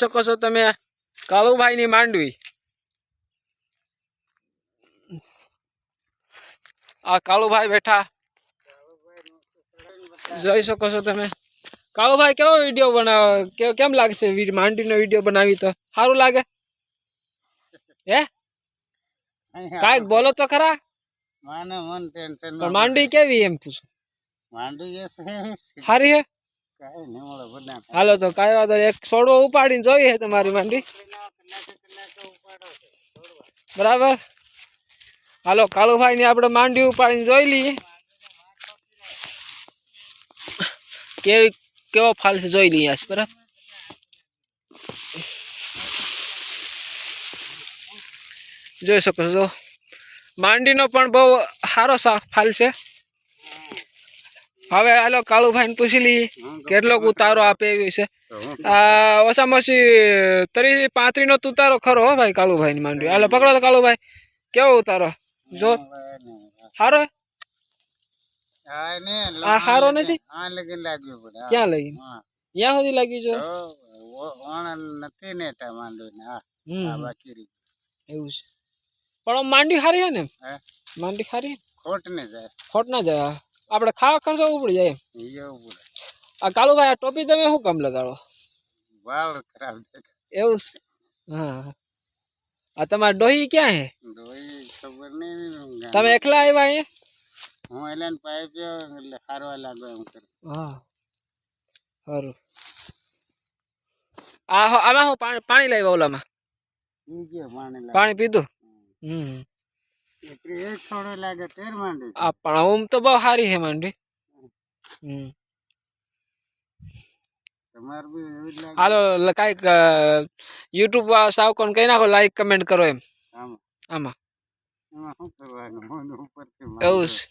શકો છો તમે કાળુભાઈની માંડવી. આ કાળુભાઈ બેઠા જોઈ શકો છો તમે. કાળુભાઈ કેવો વિડીયો બનાવો, કેમ લાગશે માંડવીનો વિડીયો બનાવી? તો સારું લાગે હે? કાંઈક બોલો તો ખરા. પણ માંડવી કેવી એમ પૂછું? સારી હે? હાલો તો કાંઈ વાંધો નહીં. એક છોડવો ઉપાડીને જોઈએ તમારી માંડવી. બરાબર. હાલો કાળુભાઈ ની આપણે માંડવી ઉપાડીને જોઈ લઈએ કેવો ફાલ છે, જોઈ લઈએ. બરાબર. જોઈ શકો છો માંડવીનો પણ બહુ સારો ફાલ છે. હવે હાલો કાળુભાઈ ને પૂછી લઈએ કેટલોક ઉતારો આપે એવી છે. ઓછામાં ઓછી 30-35 નો ઉતારો ખરો હો ભાઈ કાળુભાઈ ની માંડવી. હાલો પકડો તો કાળુભાઈ, કેવો ઉતારો? જો સારો આ સારો નથી. ક્યાં લઈ ત્યાં સુધી લાગી જો એવું છે. પણ માંડવી સારી છે ને? માંડવી સારી, ખોટ ના જાય. આપણે ખાવા ખર્ચો ઉપડી જાય. આ કાળુભાઈ આ ટોપી તમે શું કામ લગાડો? એવું છે. હા. આ તમારા ડોહી ક્યાં હે? તમે એકલા આવ્યા અહીંયા? હું એલાન પાઇપ એટલે હારવા લાગો એમ કરે. હા સારું. આમાં હું પાણી લાવ્યા ઓલામાં? પાણી પીધું. એક છોડો લાગે તેર માંડવી. આ પણ ઓમ તો બહુ સારી છે માંડવી. હાલો કાંઈક યુટ્યુબ વાળા સાવ કોણ કહી નાખો, લાઈક કમેન્ટ કરો એમ. આમાં એવું છે.